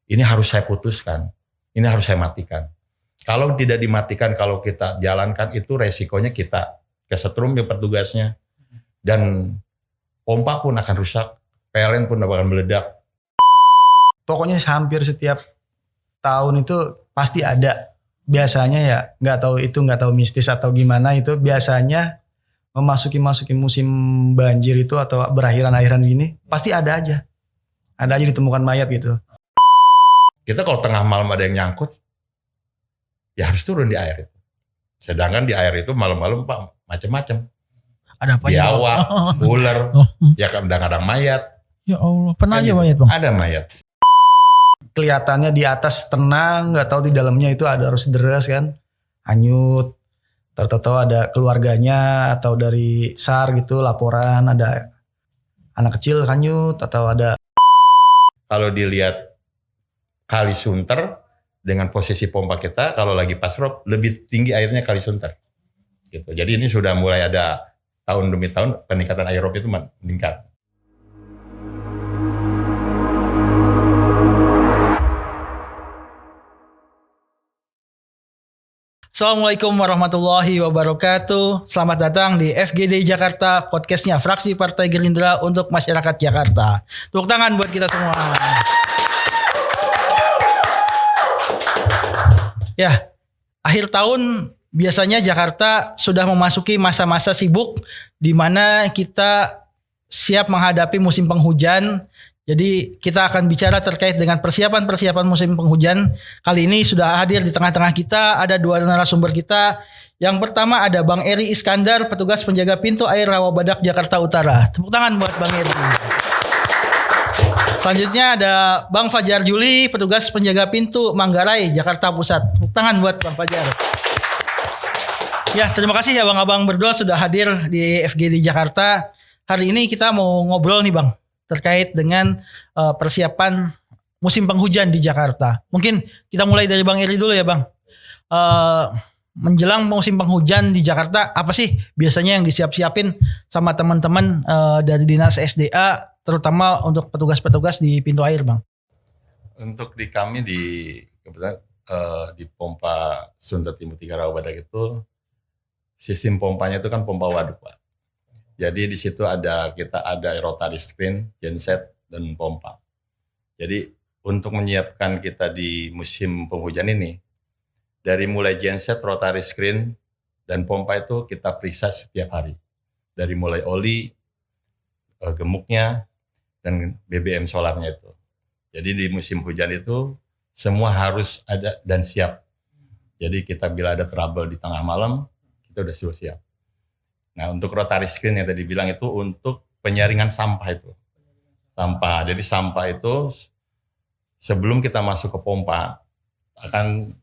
ini harus saya putuskan, ini harus saya matikan. Kalau tidak dimatikan, kalau kita jalankan itu resikonya kita kesetrum di petugasnya dan pompa pun akan rusak, PLN pun akan meledak. Pokoknya hampir setiap tahun itu pasti ada. Biasanya ya nggak tahu mistis atau gimana, itu biasanya memasuki musim banjir itu atau berakhiran gini pasti ada aja ditemukan mayat gitu. Kita kalau tengah malam ada yang nyangkut ya harus turun di air itu. Sedangkan di air itu malam-malam Pak macam-macam. Ada apa ya? Biawak, ular, ya kadang-kadang mayat. Ya Allah, pernah aja gitu. mayat Bang? Ada mayat. Kelihatannya di atas tenang, nggak tahu di dalamnya itu ada arus deras kan, hanyut. Tahu-tahu ada keluarganya atau dari SAR gitu laporan ada anak kecil hanyut atau ada. Kalau dilihat Kali Sunter dengan posisi pompa kita, kalau lagi pas rob lebih tinggi airnya Kali Sunter. Gitu. Jadi ini sudah mulai ada tahun demi tahun peningkatan air rob itu meningkat. Assalamualaikum warahmatullahi wabarakatuh. Selamat datang di FGD Jakarta, podcastnya fraksi Partai Gerindra untuk masyarakat Jakarta. Tepuk tangan buat kita semua. Ya, akhir tahun biasanya Jakarta sudah memasuki masa-masa sibuk di mana kita siap menghadapi musim penghujan. Jadi kita akan bicara terkait dengan persiapan musim penghujan. Kali ini sudah hadir di tengah-tengah kita ada dua narasumber kita. Yang pertama ada Bang Eri Iskandar, petugas penjaga pintu air Rawabadak Jakarta Utara. Tepuk tangan buat Bang Eri. Selanjutnya ada Bang Fajar Juli, petugas penjaga pintu Manggarai Jakarta Pusat. Tepuk tangan buat Bang Fajar. Ya, terima kasih ya Bang-abang berdua sudah hadir di FGD Jakarta. Hari ini kita mau ngobrol nih Bang, terkait dengan persiapan musim penghujan di Jakarta. Mungkin kita mulai dari Bang Eri dulu ya Bang. Menjelang musim penghujan di Jakarta, apa sih biasanya yang disiap-siapin sama teman-teman dari Dinas SDA, terutama untuk petugas-petugas di pintu air Bang? Untuk di kami kebetulan di pompa Sunter Timur 3 Rawabadak itu, sistem pompanya itu kan pompa waduk Pak. Jadi di situ kita ada rotary screen, genset, dan pompa. Jadi untuk menyiapkan kita di musim penghujan ini, dari mulai genset, rotary screen, dan pompa itu kita periksa setiap hari. Dari mulai oli, gemuknya, dan BBM solarnya itu. Jadi di musim hujan itu semua harus ada dan siap. Jadi kita bila ada trouble di tengah malam, kita udah siap. Nah untuk rotary screen yang tadi bilang itu untuk penyaringan sampah itu. Jadi sampah itu sebelum kita masuk ke pompa akan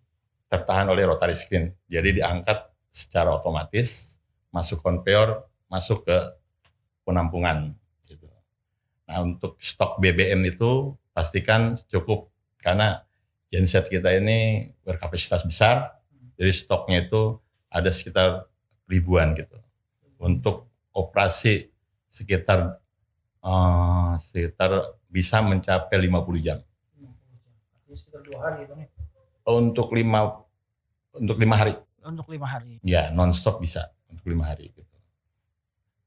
tertahan oleh rotary screen. Jadi diangkat secara otomatis, masuk konveyor, masuk ke penampungan. Gitu. Nah untuk stok BBM itu pastikan cukup karena genset kita ini berkapasitas besar. Jadi stoknya itu ada sekitar ribuan gitu. Untuk operasi sekitar bisa mencapai 50 jam. Sekitar 2 hari Bang. Untuk 5 hari. Untuk 5 hari. Ya, non-stop bisa untuk 5 hari gitu.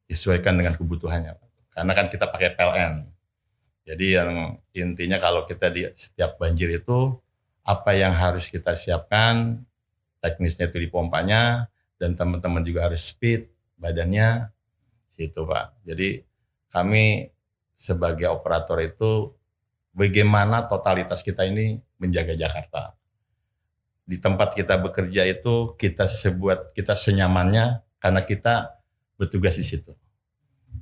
Disesuaikan dengan kebutuhannya. Karena kan kita pakai PLN. Jadi yang intinya kalau kita di setiap banjir itu apa yang harus kita siapkan, teknisnya itu di pompanya, dan teman-teman juga harus speed badannya situ Pak. Jadi kami sebagai operator itu bagaimana totalitas kita ini menjaga Jakarta. Di tempat kita bekerja itu kita senyamannya karena kita bertugas di situ.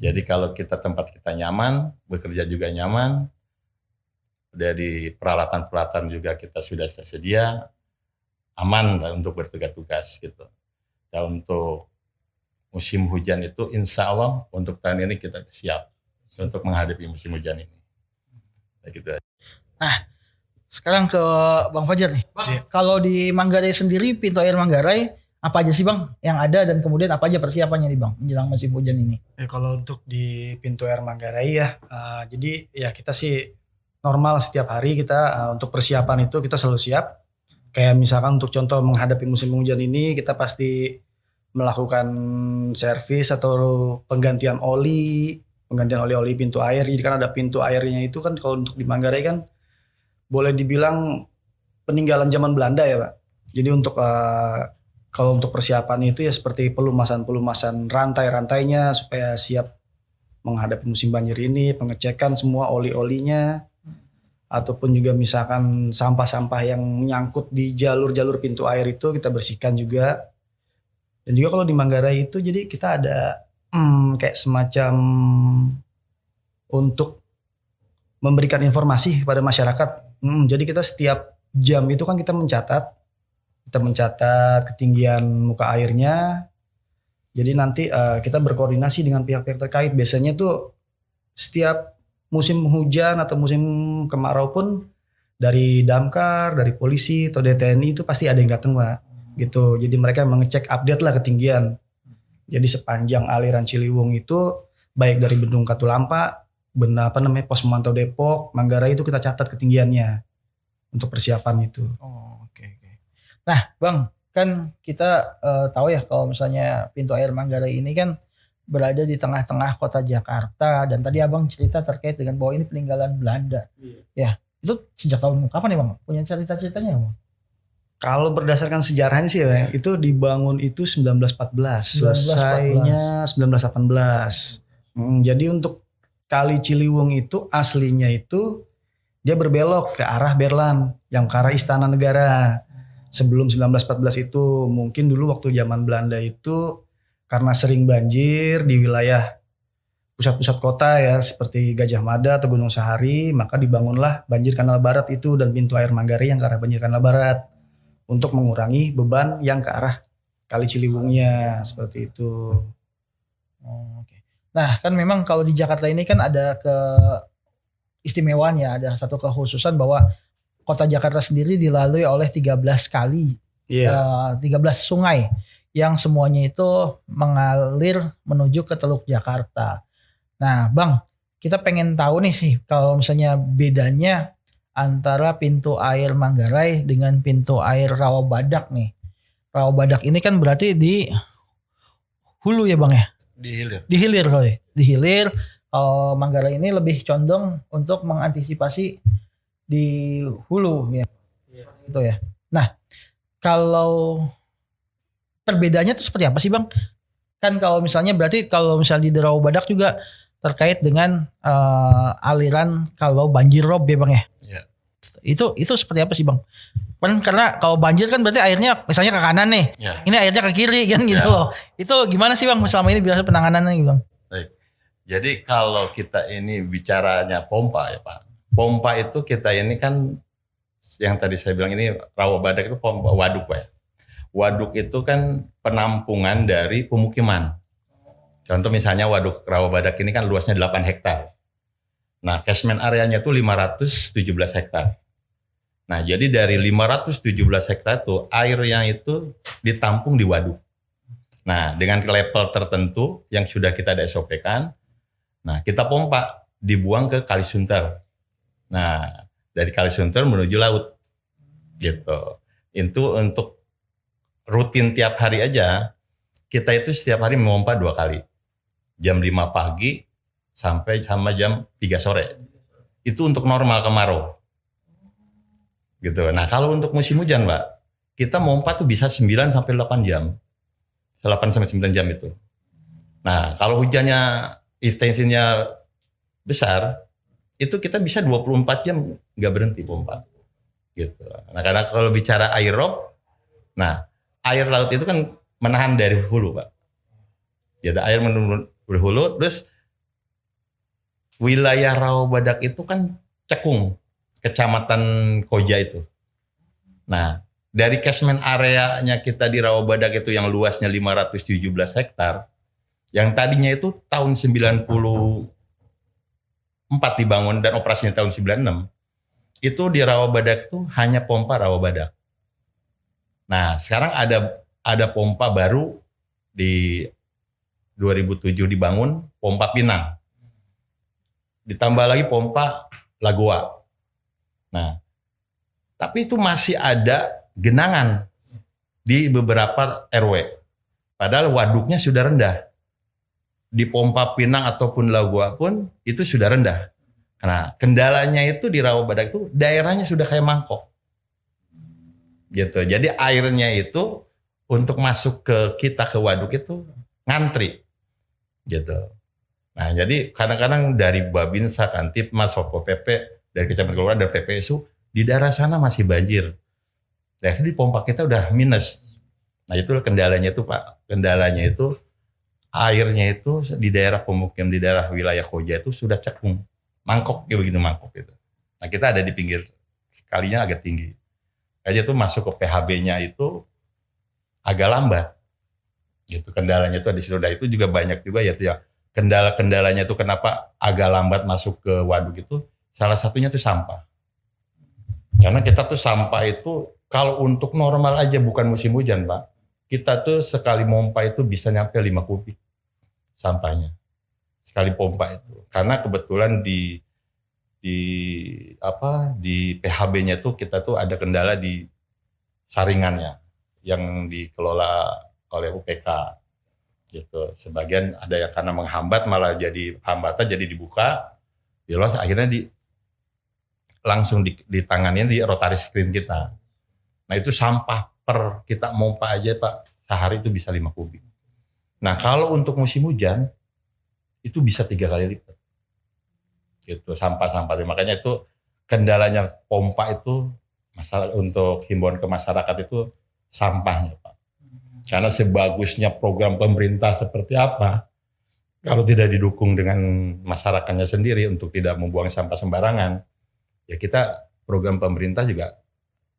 Jadi kalau tempat kita nyaman, bekerja juga nyaman, dari peralatan-peralatan juga kita sudah tersedia, aman untuk bertugas-tugas gitu. Dan untuk musim hujan itu insya Allah untuk tahun ini kita siap untuk menghadapi musim hujan ini. Gitu. Nah, sekarang ke Bang Fajar nih. Bang, kalau di Manggarai sendiri, pintu air Manggarai, apa aja sih Bang yang ada dan kemudian apa aja persiapannya nih Bang menjelang musim hujan ini? Kalau untuk di pintu air Manggarai ya, jadi ya kita sih normal setiap hari kita untuk persiapan itu kita selalu siap. Kayak misalkan untuk contoh menghadapi musim hujan ini kita pasti melakukan servis atau penggantian oli pintu air. Jadi kan ada pintu airnya itu kan kalau untuk di Manggarai kan boleh dibilang peninggalan zaman Belanda ya Pak. Jadi untuk kalau untuk persiapan itu ya seperti pelumasan rantai-rantainya supaya siap menghadapi musim banjir ini, pengecekan semua oli-olinya, ataupun juga misalkan sampah-sampah yang menyangkut di jalur-jalur pintu air itu kita bersihkan juga. Dan juga kalau di Manggarai itu jadi kita ada kayak semacam untuk memberikan informasi kepada masyarakat. Jadi kita setiap jam itu kan kita mencatat ketinggian muka airnya. Jadi nanti kita berkoordinasi dengan pihak-pihak terkait. Biasanya tuh setiap musim hujan atau musim kemarau pun dari damkar, dari polisi atau DTNI itu pasti ada yang datang Pak. Gitu. Jadi mereka mengecek update lah ketinggian. Jadi sepanjang aliran Ciliwung itu baik dari Bendung Katulampa, Pos Pemantau Depok, Manggarai itu kita catat ketinggiannya untuk persiapan itu. Oh, oke. Nah, Bang, kan kita tahu ya kalau misalnya pintu air Manggarai ini kan berada di tengah-tengah kota Jakarta, dan tadi Abang cerita terkait dengan bahwa ini peninggalan Belanda. Iya. Ya, itu sejak tahun kapan ya Bang? Punya cerita-ceritanya Bang? Kalau berdasarkan sejarahnya sih ya, itu dibangun itu 1914, selesainya 1918. Jadi untuk Kali Ciliwung itu aslinya itu dia berbelok ke arah Berlan, yang ke arah Istana Negara. Sebelum 1914 itu mungkin dulu waktu zaman Belanda itu karena sering banjir di wilayah pusat-pusat kota ya seperti Gajah Mada atau Gunung Sahari, maka dibangunlah Banjir Kanal Barat itu dan pintu air Manggarai yang ke arah Banjir Kanal Barat untuk mengurangi beban yang ke arah Kali Ciliwungnya seperti itu. Oke. Nah kan memang kalau di Jakarta ini kan ada keistimewaan ya, ada satu kekhususan bahwa kota Jakarta sendiri dilalui oleh 13 kali, 13 sungai yang semuanya itu mengalir menuju ke Teluk Jakarta. Nah Bang, kita pengen tahu nih sih kalau misalnya bedanya antara pintu air Manggarai dengan pintu air Rawabadak nih. Rawabadak ini kan berarti di hulu ya Bang ya? Di hilir. Di hilir kali ya? Di hilir. Manggarai ini lebih condong untuk mengantisipasi di hulu ya. Itu ya. Nah, kalau perbedaannya itu seperti apa sih Bang? Kan kalau misalnya berarti kalau misalnya di Rawabadak juga terkait dengan aliran kalau banjir rob ya Bang ya. Ya. Itu seperti apa sih Bang? Kan karena kalau banjir kan berarti airnya misalnya ke kanan nih. Ya. Ini airnya ke kiri kan gitu loh. Itu gimana sih Bang selama ini biasa penanganannya gitu Bang? Baik. Jadi kalau kita ini bicaranya pompa ya Pak. Pompa itu kita ini kan yang tadi saya bilang ini Rawabadak itu pompa waduk Pak ya. Waduk itu kan penampungan dari pemukiman. Contoh misalnya waduk Rawabadak ini kan luasnya 8 hektar. Nah, catchment areanya itu 517 hektar. Nah, jadi dari 517 hektar itu airnya itu ditampung di waduk. Nah, dengan level tertentu yang sudah kita SOP-kan, nah kita pompa dibuang ke Kalisunter. Nah, dari Kalisunter menuju laut. Gitu. Itu untuk rutin tiap hari aja, kita itu setiap hari memompa 2 kali. Jam 5 pagi sampai sama jam 3 sore. Itu untuk normal kemarau. Gitu. Nah, kalau untuk musim hujan, Pak, kita mompa tuh bisa 9 sampai 8 jam. 8 sampai 9 jam itu. Nah, kalau hujannya intensinya besar, itu kita bisa 24 jam nggak berhenti pompa. Gitu. Nah, karena kalau bicara air rob, nah, air laut itu kan menahan dari hulu, Pak. Jadi air menurun berhulu, terus wilayah Rawabadak itu kan Cekung, Kecamatan Koja itu. Nah, dari catchment areanya kita di Rawabadak itu yang luasnya 517 hektar, yang tadinya itu tahun 94 dibangun dan operasinya tahun 96, itu di Rawabadak itu hanya pompa Rawabadak. Nah, sekarang ada pompa baru di 2007 dibangun, pompa Pinang. Ditambah lagi pompa Lagoa. Nah, tapi itu masih ada genangan di beberapa RW. Padahal waduknya sudah rendah. Di pompa Pinang ataupun Lagua pun itu sudah rendah. Nah, kendalanya itu di Rawabadak itu daerahnya sudah kayak mangkok. Gitu. Jadi airnya itu untuk masuk ke kita ke waduk itu ngantri. Gitu. Nah, jadi kadang-kadang dari Babinsa, Kantipmas, Satpol PP, dari Kecamatan Kelurahan dan PPSU di daerah sana masih banjir. Nah, di pompa kita udah minus. Nah, itu kendalanya itu Pak. Kendalanya itu airnya itu di daerah pemukiman di daerah wilayah Koja itu sudah cekung. Mangkok ya begitu mangkok gitu. Nah, kita ada di pinggir kalinya agak tinggi. Aja tuh masuk ke PHB-nya itu agak lambat. Gitu kendalanya itu di situ. Itu juga banyak juga ya tuh ya. Kendala-kendalanya itu kenapa agak lambat masuk ke waduk itu salah satunya tuh sampah. Karena kita tuh sampah itu kalau untuk normal aja bukan musim hujan, Pak. Kita tuh sekali pompa itu bisa nyampe 5 kubik sampahnya. Sekali pompa itu. Karena kebetulan di PHB-nya tuh kita tuh ada kendala di saringannya yang dikelola oleh UPK gitu. Sebagian ada yang karena menghambat malah jadi hambatan jadi dibuka, akhirnya langsung ditanganin di rotary screen kita. Nah itu sampah per kita pompa aja Pak sehari itu bisa 5 kubik. Nah kalau untuk musim hujan itu bisa 3 kali lipat. Gitu sampah-sampah. Makanya itu kendalanya pompa itu masalah untuk himbauan ke masyarakat itu sampahnya Pak. Karena sebagusnya program pemerintah seperti apa, kalau tidak didukung dengan masyarakatnya sendiri untuk tidak membuang sampah sembarangan, ya kita program pemerintah juga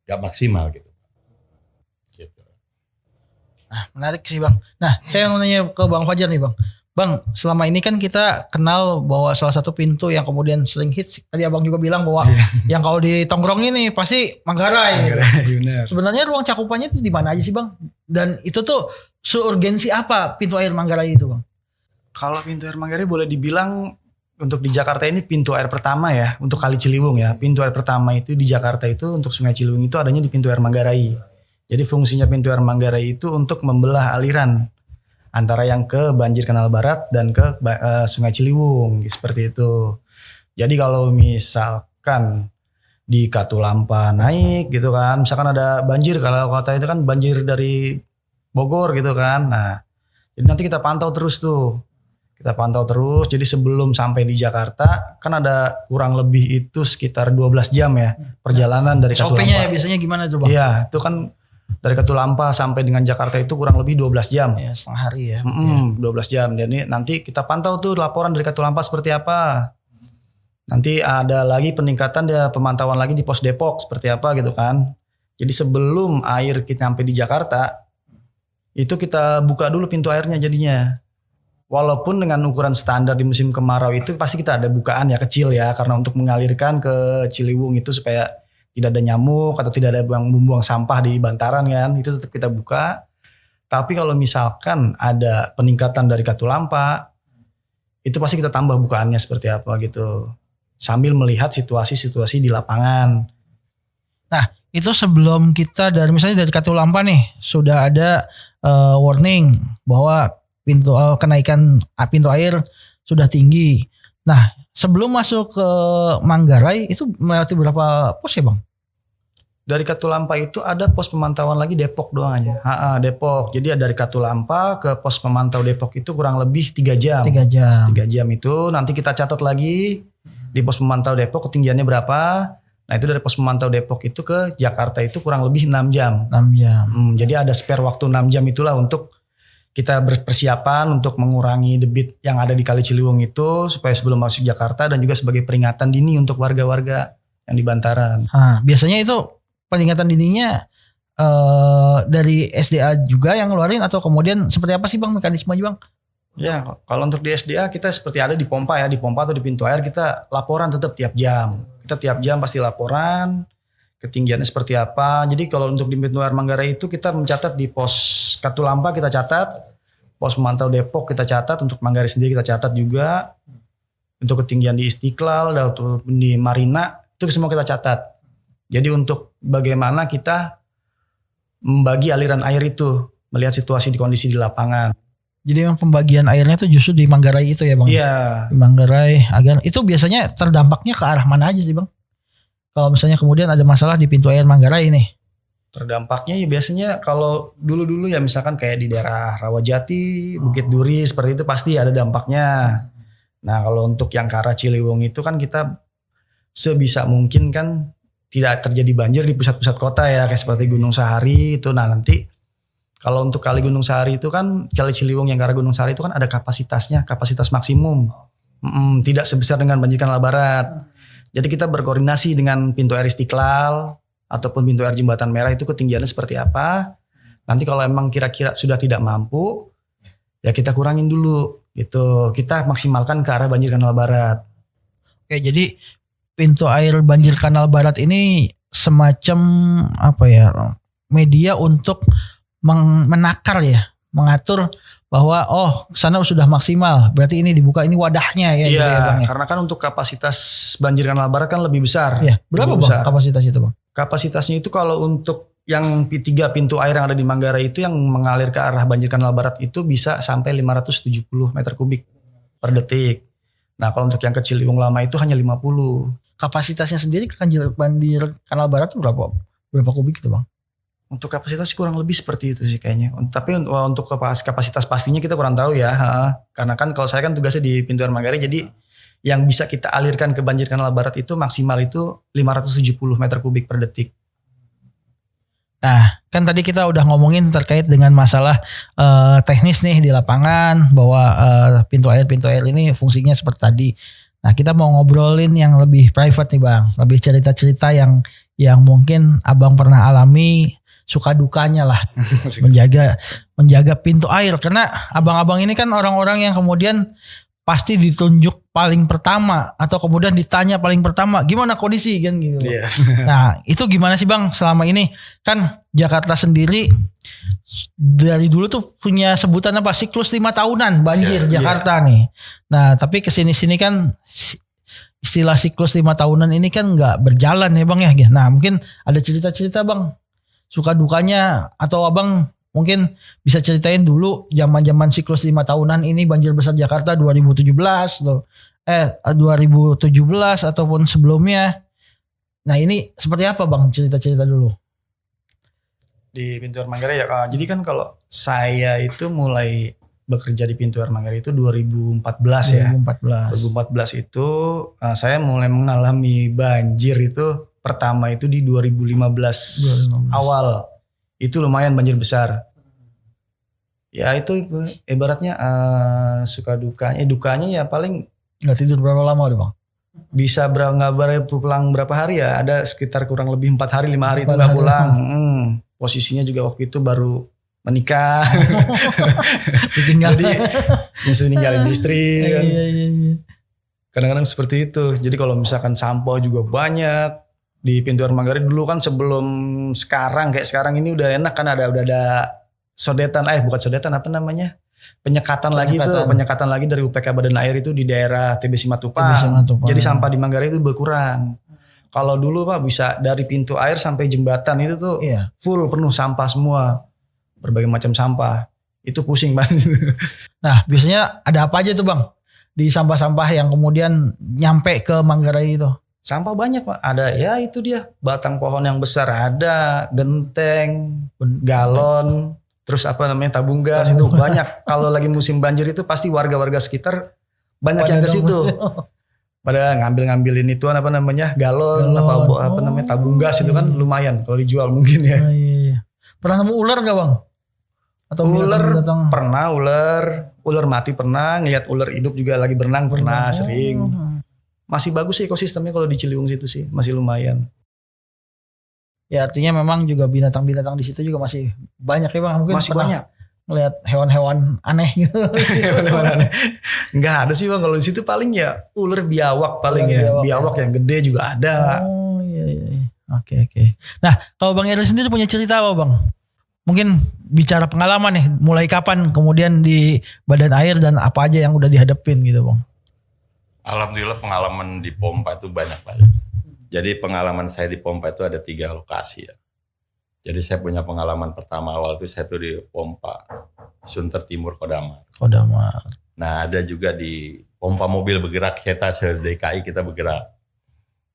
gak maksimal gitu. Nah, menarik sih Bang. Nah, saya mau nanya ke Bang Fajar nih Bang. Bang, selama ini kan kita kenal bahwa salah satu pintu yang kemudian sering hits, tadi Abang juga bilang bahwa yang kalau di tongkrong ini pasti Manggarai. Benar. Sebenarnya ruang cakupannya itu di mana aja sih Bang? Dan itu tuh seurgensi apa pintu air Manggarai itu Bang? Kalau pintu air Manggarai boleh dibilang untuk di Jakarta ini pintu air pertama ya, untuk Kali Ciliwung ya. Pintu air pertama itu di Jakarta itu untuk Sungai Ciliwung itu adanya di pintu air Manggarai. Jadi fungsinya pintu air Manggarai itu untuk membelah aliran antara yang ke banjir Kanal Barat dan ke Sungai Ciliwung seperti itu. Jadi kalau misalkan di Katulampa naik gitu kan, misalkan ada banjir, kalau kota itu kan banjir dari Bogor gitu kan. Nah, jadi nanti kita pantau terus tuh. Kita pantau terus. Jadi sebelum sampai di Jakarta kan ada kurang lebih itu sekitar 12 jam ya perjalanan dari Katulampa. SOP-nya ya biasanya gimana tuh Bang? Iya, itu kan dari Katulampa sampai dengan Jakarta itu kurang lebih 12 jam. Ya, setengah hari ya. 12 jam. Jadi nanti kita pantau tuh laporan dari Katulampa seperti apa. Nanti ada lagi peningkatan pemantauan lagi di pos Depok seperti apa gitu kan. Jadi sebelum air kita sampai di Jakarta, itu kita buka dulu pintu airnya jadinya. Walaupun dengan ukuran standar di musim kemarau itu pasti kita ada bukaan ya kecil ya. Karena untuk mengalirkan ke Ciliwung itu supaya tidak ada nyamuk atau tidak ada membuang sampah di bantaran kan, itu tetap kita buka. Tapi kalau misalkan ada peningkatan dari Katulampa, itu pasti kita tambah bukaannya seperti apa gitu. Sambil melihat situasi-situasi di lapangan. Nah, itu sebelum kita misalnya dari Katulampa nih sudah ada warning bahwa kenaikan pintu air sudah tinggi. Nah, sebelum masuk ke Manggarai itu melewati berapa pos ya Bang? Dari Katulampa itu ada pos pemantauan lagi Depok doang aja. Depok. Jadi dari Katulampa ke pos pemantau Depok itu kurang lebih 3 jam. 3 jam. 3 jam itu nanti kita catat lagi di pos pemantau Depok ketinggiannya berapa. Nah itu dari pos pemantau Depok itu ke Jakarta itu kurang lebih 6 jam. 6 jam. Jadi ada spare waktu 6 jam itulah untuk kita berpersiapan untuk mengurangi debit yang ada di Kali Ciliwung itu supaya sebelum masuk Jakarta dan juga sebagai peringatan dini untuk warga-warga yang di bantaran. Biasanya itu peringatan dininya dari SDA juga yang ngeluarin atau kemudian seperti apa sih Bang mekanismenya Bang? Ya kalau untuk di SDA kita seperti ada di pompa ya, di pompa atau di pintu air kita laporan tetap tiap jam. Kita tiap jam pasti laporan ketinggiannya seperti apa. Jadi kalau untuk di pintu air Manggarai itu kita mencatat di pos Katulampa kita catat, pos pemantau Depok kita catat, untuk Manggarai sendiri kita catat juga. Untuk ketinggian di Istiqlal, di Marina itu semua kita catat. Jadi untuk bagaimana kita membagi aliran air itu, melihat situasi di kondisi di lapangan. Jadi memang pembagian airnya tuh justru di Manggarai itu ya Bang? Iya. Di Manggarai agar itu biasanya terdampaknya ke arah mana aja sih Bang? Kalau misalnya kemudian ada masalah di pintu air Manggarai nih. Terdampaknya ya biasanya kalau dulu-dulu ya misalkan kayak di daerah Rawajati, Bukit Duri seperti itu pasti ada dampaknya. Nah kalau untuk yang ke arah Ciliwung itu kan kita sebisa mungkin kan tidak terjadi banjir di pusat-pusat kota ya, kayak seperti Gunung Sahari itu. Nah nanti kalau untuk kali Gunung Sahari itu kan, kali Ciliwung yang ke arah Gunung Sahari itu kan ada kapasitasnya, kapasitas maksimum. Tidak sebesar dengan banjir Kanal Barat. Jadi kita berkoordinasi dengan pintu air Istiqlal ataupun pintu air Jembatan Merah itu ketinggiannya seperti apa. Nanti kalau emang kira-kira sudah tidak mampu, ya kita kurangin dulu gitu. Kita maksimalkan ke arah banjir Kanal Barat. Oke, jadi pintu air banjir Kanal Barat ini semacam apa ya, media untuk menakar ya, mengatur bahwa sana sudah maksimal, berarti ini dibuka, ini wadahnya ya. Iya, gitu ya, Bang, ya? Karena kan untuk kapasitas banjir Kanal Barat kan lebih besar. Iya, berapa lebih Bang besar. kapasitas itu Bang? Kapasitasnya itu kalau untuk yang 3 pintu air yang ada di Manggarai itu yang mengalir ke arah banjir Kanal Barat itu bisa sampai 570 meter kubik per detik. Nah kalau untuk yang ke Ciliwung Lama itu hanya 50. Kapasitasnya sendiri banjir Kanal Barat itu berapa kubik itu Bang? Untuk kapasitas kurang lebih seperti itu sih kayaknya. Tapi untuk kapasitas pastinya kita kurang tahu ya. Karena kan kalau saya kan tugasnya di pintu air Manggarai, jadi yang bisa kita alirkan ke banjir Kanal Barat itu maksimal itu 570 meter kubik per detik. Nah kan tadi kita udah ngomongin terkait dengan masalah teknis nih di lapangan, bahwa pintu air ini fungsinya seperti tadi. Nah kita mau ngobrolin yang lebih private nih Bang, lebih cerita-cerita yang mungkin Abang pernah alami, suka dukanya lah menjaga pintu air. Karena abang-abang ini kan orang-orang yang kemudian pasti ditunjuk paling pertama atau kemudian ditanya paling pertama gimana kondisi kan gitu. Yeah. Nah itu gimana sih Bang selama ini? Kan Jakarta sendiri dari dulu tuh punya sebutan apa, siklus 5 tahunan banjir Jakarta nih. Nah tapi kesini-sini kan istilah siklus 5 tahunan ini kan nggak berjalan ya Bang ya. Nah mungkin ada cerita-cerita Bang, suka dukanya, atau Abang mungkin bisa ceritain dulu zaman-zaman siklus 5 tahunan ini banjir besar Jakarta 2017 tuh. 2017 ataupun sebelumnya. Nah ini seperti apa Bang, cerita-cerita dulu. Di pintu air Manggarai ya. Jadi kan kalau saya itu mulai bekerja di pintu air Manggarai itu 2014 ya. 2014 itu saya mulai mengalami banjir itu pertama itu di 2015 awal. Itu lumayan banjir besar. Ya itu ibaratnya suka dukanya ya paling nggak tidur berapa lama udah Bang? Bisa nggak pulang berapa hari ya, ada sekitar kurang lebih 4 hari 5 hari itu nggak pulang. Posisinya juga waktu itu baru menikah. Ditinggal. Jadi mesti ninggalin istri kan. Iya. Kadang-kadang seperti itu. Jadi kalau misalkan sampah juga banyak di pintu air Manggarai dulu kan, sebelum sekarang kayak sekarang ini udah enak kan, udah ada sodetan, bukan sodetan, apa namanya, penyekatan lagi dari UPK Badan Air itu di daerah TBC Matupang. Jadi sampah di Manggarai itu berkurang. Kalau dulu Pak bisa dari pintu air sampai jembatan itu tuh full penuh sampah semua, berbagai macam sampah. Itu pusing banget. Nah biasanya ada apa aja tuh Bang di sampah-sampah yang kemudian nyampe ke Manggarai itu? Sampah banyak Pak. Ada ya itu dia, batang pohon yang besar ada, genteng, galon, terus apa namanya, tabung gas itu banyak. Kalau lagi musim banjir itu pasti warga-warga sekitar banyak yang ke situ. Pada ngambilin itu apa namanya, galon. apa namanya, tabung gas itu kan lumayan kalau dijual mungkin ya. Iya. Pernah nemu ular gak Bang? Atau ular pernah, ular mati pernah, ngeliat ular hidup juga lagi berenang pernah, sering. Masih bagus sih ekosistemnya kalau di Ciliwung situ sih, masih lumayan. Ya artinya memang juga binatang-binatang di situ juga masih banyak ya Bang. Mungkin masih banyak. Ngeliat hewan-hewan aneh gitu. Hewan-hewan aneh. Enggak ada sih Bang, kalau di situ paling ya ular biawak paling biawak yang gede juga ada. Oh iya. Oke. Nah kalau Bang Eril sendiri punya cerita apa Bang? Mungkin bicara pengalaman nih, mulai kapan kemudian di Badan Air dan apa aja yang udah dihadapin gitu Bang? Alhamdulillah pengalaman di pompa itu banyak banget. Jadi pengalaman saya di pompa itu ada 3 lokasi ya. Jadi saya punya pengalaman pertama awal itu saya tuh di pompa Sunter Timur Kodamar. Nah ada juga di pompa mobil bergerak, kita se-DKI kita bergerak.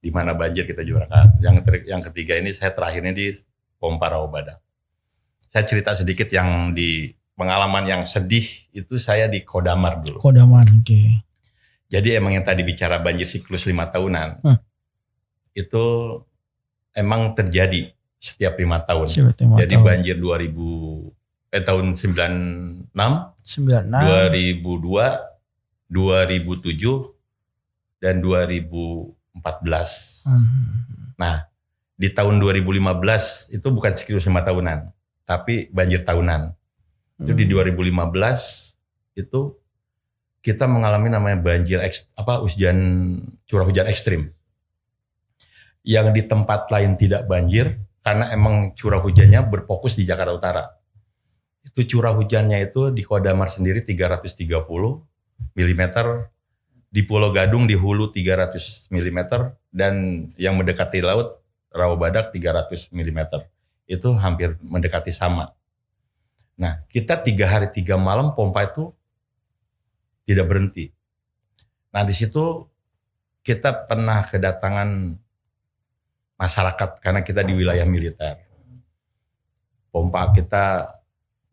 Di mana banjir kita juarakan. Yang ketiga ini saya terakhirnya di pompa Rawabadak. Saya cerita sedikit yang di pengalaman yang sedih itu saya di Kodamar dulu. Oke. Jadi emang yang tadi bicara banjir siklus 5 tahunan. Itu emang terjadi setiap 5 tahun. Jadi banjir tahun 96, 2002, 2007 dan 2014. Nah, di tahun 2015 itu bukan siklus 5 tahunan, tapi banjir tahunan. Itu di 2015 itu kita mengalami namanya banjir curah hujan ekstrim. Yang di tempat lain tidak banjir karena emang curah hujannya berfokus di Jakarta Utara. Itu curah hujannya itu di Kodamar sendiri 330 mm, di Pulau Gadung di hulu 300 mm, dan yang mendekati laut Rawabadak 300 mm. Itu hampir mendekati sama. Nah, kita 3 hari 3 malam pompa itu tidak berhenti. Nah, di situ kita pernah kedatangan masyarakat karena kita di wilayah militer. Pompa kita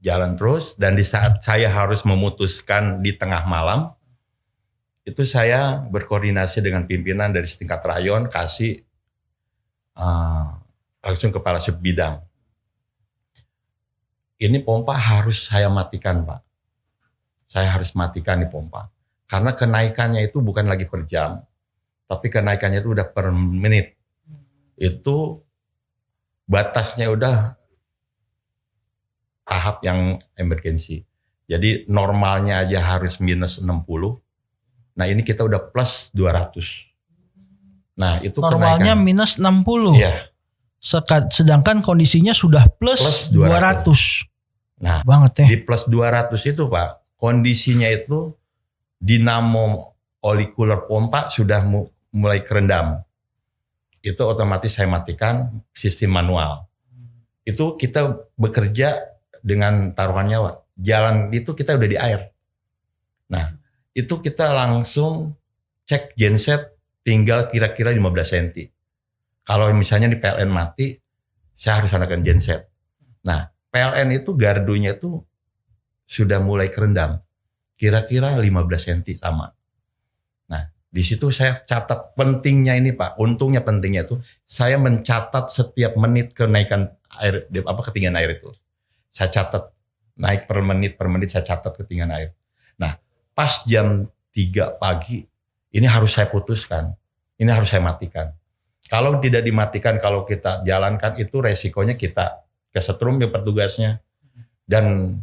jalan terus dan di saat saya harus memutuskan di tengah malam, itu saya berkoordinasi dengan pimpinan dari setingkat rayon, kasih langsung kepala subbidang. Ini pompa harus saya matikan, Pak. Saya harus matikan di pompa. Karena kenaikannya itu bukan lagi per jam, tapi kenaikannya itu udah per menit. Itu batasnya udah tahap yang emergensi. Jadi normalnya aja harus minus 60. Nah ini kita udah plus 200. Nah itu normalnya kenaikan. Minus 60. Iya. Sedangkan kondisinya sudah plus 200. Nah banget ya. Di plus 200 itu Pak, kondisinya itu dinamo oli cooler pompa sudah mulai kerendam. Itu otomatis saya matikan sistem manual. Itu kita bekerja dengan taruhan nyawa. Jalan itu kita udah di air. Nah itu kita langsung cek genset tinggal kira-kira 15 cm. Kalau misalnya di PLN mati, saya harus anakan genset. Nah PLN itu gardunya itu sudah mulai kerendam. Kira-kira 15 cm sama. Nah, di situ saya catat pentingnya ini Pak. Untungnya pentingnya itu saya mencatat setiap menit kenaikan air, ketinggian air itu. Saya catat naik per menit saya catat ketinggian air. Nah, pas jam 3 pagi ini harus saya putuskan. Ini harus saya matikan. Kalau tidak dimatikan, kalau kita jalankan itu resikonya kita kesetrum ya petugasnya. Dan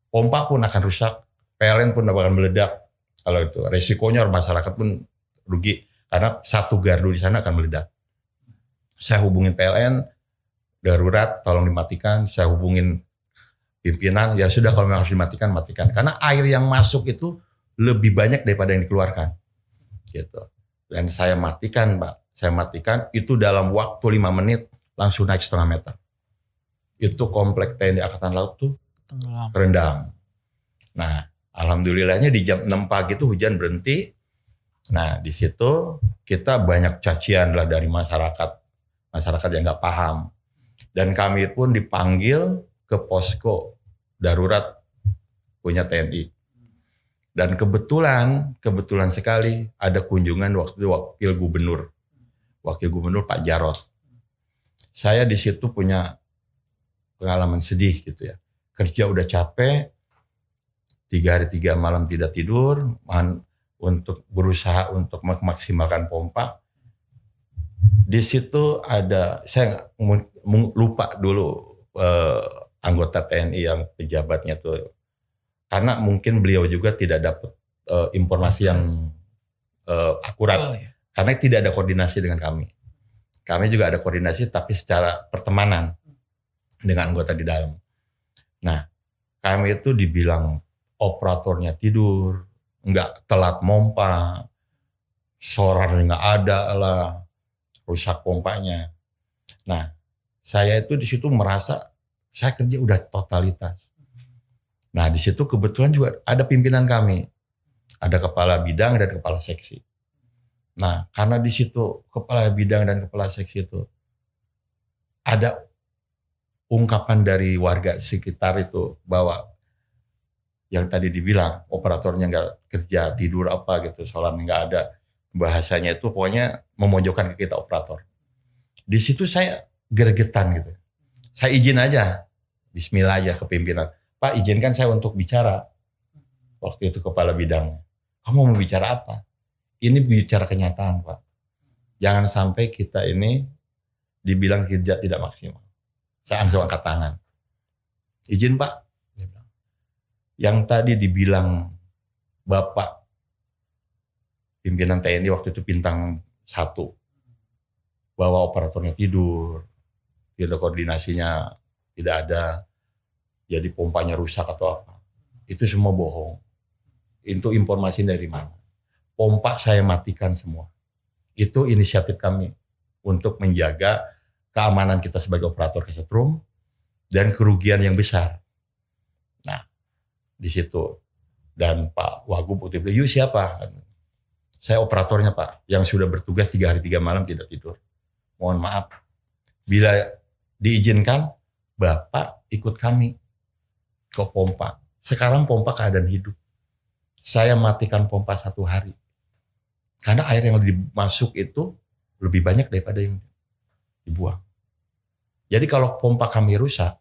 pompa pun akan rusak, PLN pun akan meledak. Kalau itu resikonya masyarakat pun rugi karena satu gardu di sana akan meledak. Saya hubungin PLN darurat, tolong dimatikan. Saya hubungin pimpinan, ya sudah kalau memang harus dimatikan, matikan. Karena air yang masuk itu lebih banyak daripada yang dikeluarkan. Gitu. Dan saya matikan, Pak. Saya matikan itu dalam waktu 5 menit langsung naik setengah meter. Itu komplek TNI Angkatan Laut tuh terendam. Nah, alhamdulillahnya di jam 6 pagi itu hujan berhenti. Nah, di situ kita banyak cacian lah dari masyarakat yang nggak paham. Dan kami pun dipanggil ke posko darurat punya TNI. Dan kebetulan sekali ada kunjungan wakil gubernur Pak Jarot. Saya di situ punya pengalaman sedih gitu ya. Kerja udah capek, 3 hari 3 malam tidak tidur, untuk berusaha untuk memaksimalkan pompa. Di situ ada, saya lupa dulu anggota TNI yang pejabatnya tuh, karena mungkin beliau juga tidak dapat informasi yang akurat, karena tidak ada koordinasi dengan kami. Kami juga ada koordinasi tapi secara pertemanan dengan anggota di dalam. Nah, kami itu dibilang operatornya tidur, nggak telat mompa, solar nggak ada lah, rusak pompanya. Nah, saya itu di situ merasa saya kerja udah totalitas. Nah, di situ kebetulan juga ada pimpinan kami. Ada kepala bidang dan kepala seksi. Nah, karena di situ kepala bidang dan kepala seksi itu ada ungkapan dari warga sekitar itu bahwa yang tadi dibilang operatornya nggak kerja, tidur apa gitu, sholat nggak ada. Bahasanya itu pokoknya memojokkan ke kita operator. Di situ saya gregetan gitu. Saya izin aja, bismillah aja ke pimpinan. Pak, izinkan saya untuk bicara. Waktu itu kepala bidang. Kamu mau bicara apa? Ini bicara kenyataan, Pak. Jangan sampai kita ini dibilang kerja tidak maksimal. Saya langsung angkat tangan. Izin, Pak. Yang tadi dibilang Bapak pimpinan TNI waktu itu bintang 1 bahwa operatornya tidur, tidak koordinasinya tidak ada, jadi pompanya rusak atau apa. Itu semua bohong. Itu informasi dari mana? Pompa saya matikan semua. Itu inisiatif kami untuk menjaga keamanan kita sebagai operator kesetrum dan kerugian yang besar. Nah, di situ dan Pak Wagub waktu itu, "Yuk siapa?" Saya operatornya Pak, yang sudah bertugas 3 hari 3 malam tidak tidur. Mohon maaf, bila diizinkan, Bapak ikut kami ke pompa. Sekarang pompa keadaan hidup. Saya matikan pompa 1 hari. Karena air yang dimasuk itu lebih banyak daripada yang dibuang. Jadi kalau pompa kami rusak,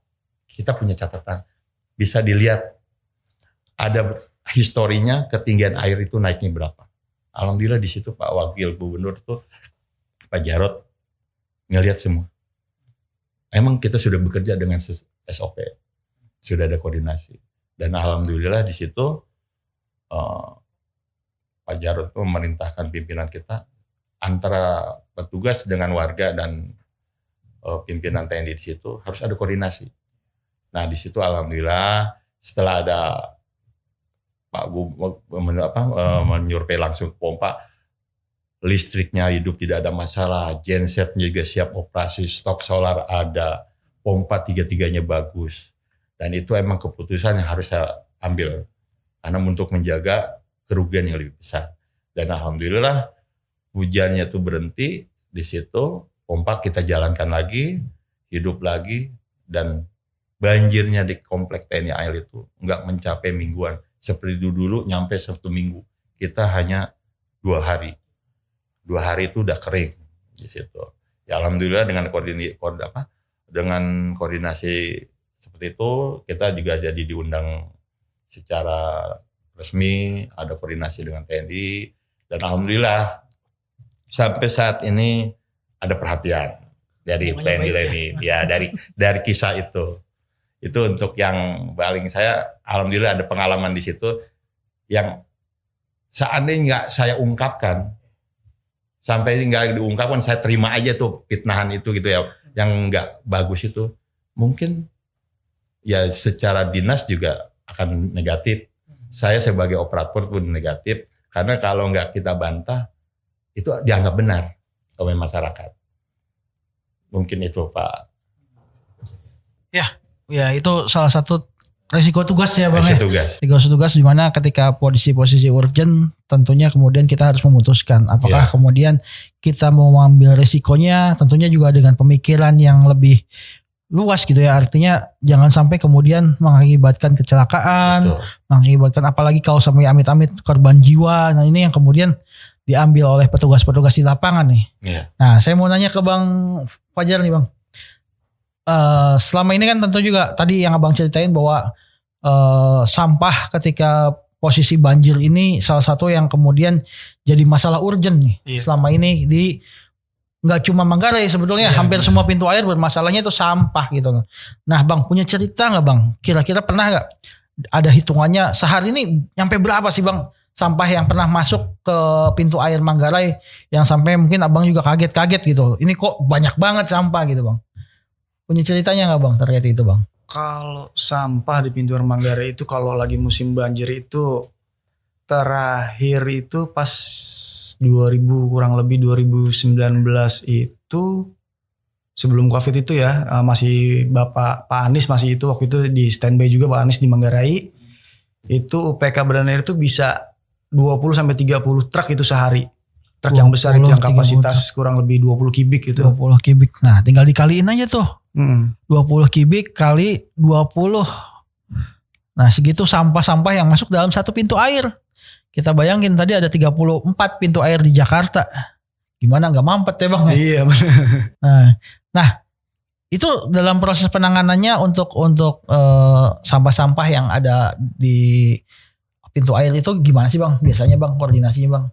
kita punya catatan. Bisa dilihat, ada historinya ketinggian air itu naiknya berapa. Alhamdulillah di situ Pak Wakil Gubernur itu Pak Jarod ngelihat semua. Emang kita sudah bekerja dengan SOP, sudah ada koordinasi, dan alhamdulillah di situ Pak Jarod itu memerintahkan pimpinan kita antara petugas dengan warga dan pimpinan TNI di situ harus ada koordinasi. Nah di situ alhamdulillah setelah ada Pak menyurvei langsung ke pompa, listriknya hidup tidak ada masalah, genset juga siap operasi, stok solar ada, pompa 3-3-nya bagus. Dan itu emang keputusan yang harus saya ambil karena untuk menjaga kerugian yang lebih besar. Dan alhamdulillah hujannya itu berhenti di situ, pompa kita jalankan lagi, hidup lagi, dan banjirnya di komplek TNI AL itu nggak mencapai mingguan. Seperti dulu nyampe 1 minggu, kita hanya 2 hari. 2 hari itu udah kering di situ. Ya alhamdulillah dengan koordinasi seperti itu kita juga jadi diundang secara resmi, ada koordinasi dengan TNI, dan alhamdulillah sampai saat ini ada perhatian dari TNI ya dari kisah itu. Itu untuk yang paling saya alhamdulillah ada pengalaman di situ yang seandainya nggak saya ungkapkan, sampai nggak diungkapkan, saya terima aja tuh fitnahan itu gitu ya, yang nggak bagus itu, mungkin ya secara dinas juga akan negatif. Saya sebagai operator pun negatif, karena kalau nggak kita bantah itu dianggap benar oleh masyarakat. Mungkin itu Pak. Ya itu salah satu resiko tugas ya Bang. Resiko tugas di mana ketika posisi urgent tentunya kemudian kita harus memutuskan apakah kemudian kita mau mengambil resikonya, tentunya juga dengan pemikiran yang lebih luas gitu ya. Artinya jangan sampai kemudian mengakibatkan kecelakaan, mengakibatkan apalagi kalau sampai amit-amit korban jiwa. Nah ini yang kemudian diambil oleh petugas-petugas di lapangan nih. Nah saya mau nanya ke Bang Fajar nih Bang. Selama ini kan tentu juga tadi yang Abang ceritain bahwa sampah ketika posisi banjir ini salah satu yang kemudian jadi masalah urgent nih. Selama ini di nggak cuma Manggarai sebetulnya hampir semua pintu air bermasalahnya itu sampah gitu. Nah Bang punya cerita nggak Bang? Kira-kira pernah nggak ada hitungannya sehari ini nyampe berapa sih Bang sampah yang pernah masuk ke pintu air Manggarai yang sampai mungkin Abang juga kaget-kaget gitu. Ini kok banyak banget sampah gitu Bang. Punya ceritanya nggak Bang terkait itu Bang? Kalau sampah di pintu air Manggarai itu kalau lagi musim banjir itu terakhir itu pas 2019 itu itu sebelum COVID itu ya, masih Pak Anies masih itu waktu itu di standby juga Pak Anies di Manggarai. Itu UPK Badan Air itu bisa 20 sampai 30 truk itu sehari. Truk yang besar itu yang 20, 30 kapasitas kurang lebih 20 kubik itu. 20 kubik. Nah, tinggal dikaliin aja tuh. 20 kubik kali 20. Nah, segitu sampah-sampah yang masuk dalam satu pintu air. Kita bayangin tadi ada 34 pintu air di Jakarta. Gimana nggak mampet ya Bang? Iya benar. Nah, itu dalam proses penanganannya untuk sampah-sampah yang ada di pintu air itu gimana sih Bang? Biasanya Bang koordinasinya Bang?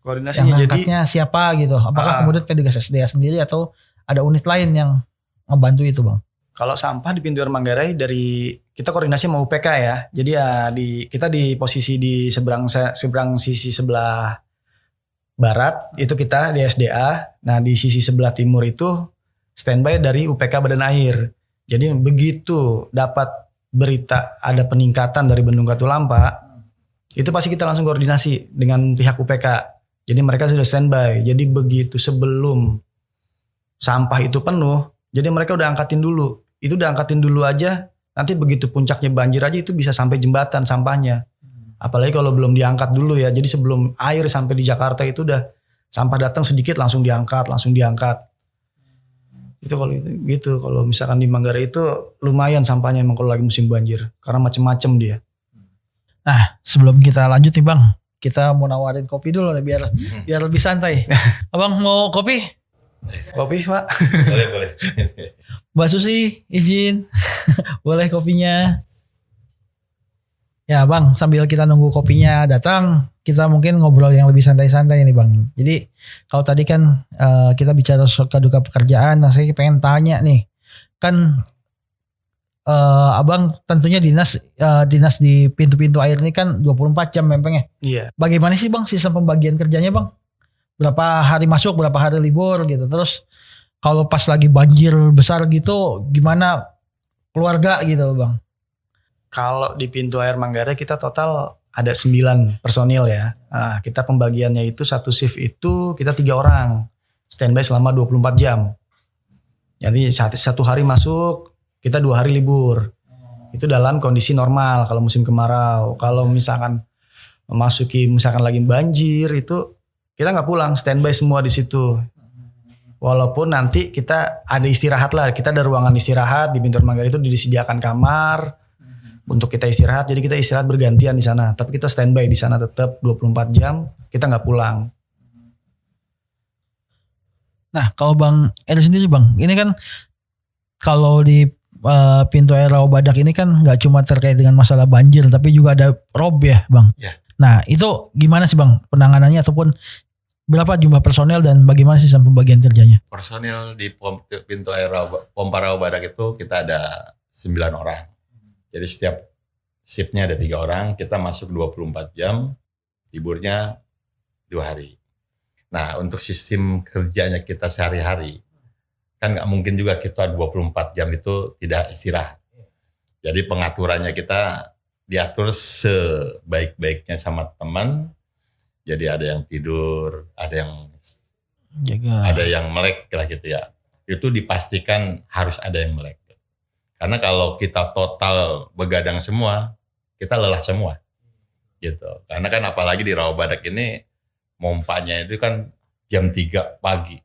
Koordinasinya yang jadi angkatnya siapa gitu? Apakah kemudian Petugas SDA sendiri atau ada unit lain yang ngebantu itu Bang? kalau sampah di pintu air Manggarai dari kita koordinasi sama UPK ya. Jadi ya kita di posisi di seberang sisi sebelah barat itu kita di SDA. Nah di sisi sebelah timur itu standby dari UPK Badan Air. Jadi begitu dapat berita ada peningkatan dari Bendung Katulampa, itu pasti kita langsung koordinasi dengan pihak UPK. Jadi mereka sudah standby. Jadi begitu sebelum sampah itu penuh, jadi mereka udah angkatin dulu. Itu udah angkatin dulu aja. Nanti begitu puncaknya banjir aja itu bisa sampai jembatan sampahnya. Apalagi kalau belum diangkat dulu ya. Jadi sebelum air sampai di Jakarta itu udah sampah datang sedikit langsung diangkat. Itu kalau gitu. Kalau misalkan di Manggarai itu lumayan sampahnya emang kalau lagi musim banjir. Karena macem-macem dia. Nah, sebelum kita lanjut nih Bang, kita mau nawarin kopi dulu nih biar lebih santai. Abang mau kopi? Kopi Pak? Boleh. Mbak Susi izin. Boleh kopinya. Ya Bang, sambil kita nunggu kopinya datang, kita mungkin ngobrol yang lebih santai-santai nih Bang. Jadi kalau tadi kan kita bicara suka duka pekerjaan, nah saya pengen tanya nih. Kan Abang tentunya dinas di pintu-pintu air ini kan 24 jam mempengnya. Iya. Bagaimana sih Bang sistem pembagian kerjanya Bang? Berapa hari masuk, berapa hari libur gitu. Terus kalau pas lagi banjir besar gitu gimana keluarga gitu Bang? Kalau di pintu air Manggarai kita total ada 9 personil ya. Nah, kita pembagiannya itu satu shift itu kita 3 orang. Standby selama 24 jam. Jadi satu hari masuk, kita 2 hari libur. Itu dalam kondisi normal kalau musim kemarau. Kalau misalkan misalkan lagi banjir itu kita nggak pulang, standby semua di situ. Walaupun nanti kita ada istirahat lah, kita ada ruangan istirahat di pintu air Manggarai itu disediakan kamar untuk kita istirahat. Jadi kita istirahat bergantian di sana. Tapi kita standby di sana tetap 24 jam, kita nggak pulang. Nah kalau Bang Eri sendiri Bang, ini kan kalau di pintu air Rawabadak ini kan nggak cuma terkait dengan masalah banjir, tapi juga ada rob ya Bang. Ya. Nah itu gimana sih Bang penanganannya ataupun berapa jumlah personel dan bagaimana sistem pembagian kerjanya? Personil di pintu air pompa Rawabadak itu kita ada 9 orang. Jadi setiap shiftnya ada 3 orang, kita masuk 24 jam, liburnya 2 hari. Nah untuk sistem kerjanya kita sehari-hari, kan nggak mungkin juga kita 24 jam itu tidak istirahat. Jadi pengaturannya kita diatur sebaik-baiknya sama teman. Jadi ada yang tidur, ada yang melek lah gitu ya. Itu dipastikan harus ada yang melek. Karena kalau kita total begadang semua, kita lelah semua. Gitu. Karena kan apalagi di Rawabadak ini mompanya itu kan jam 3 pagi.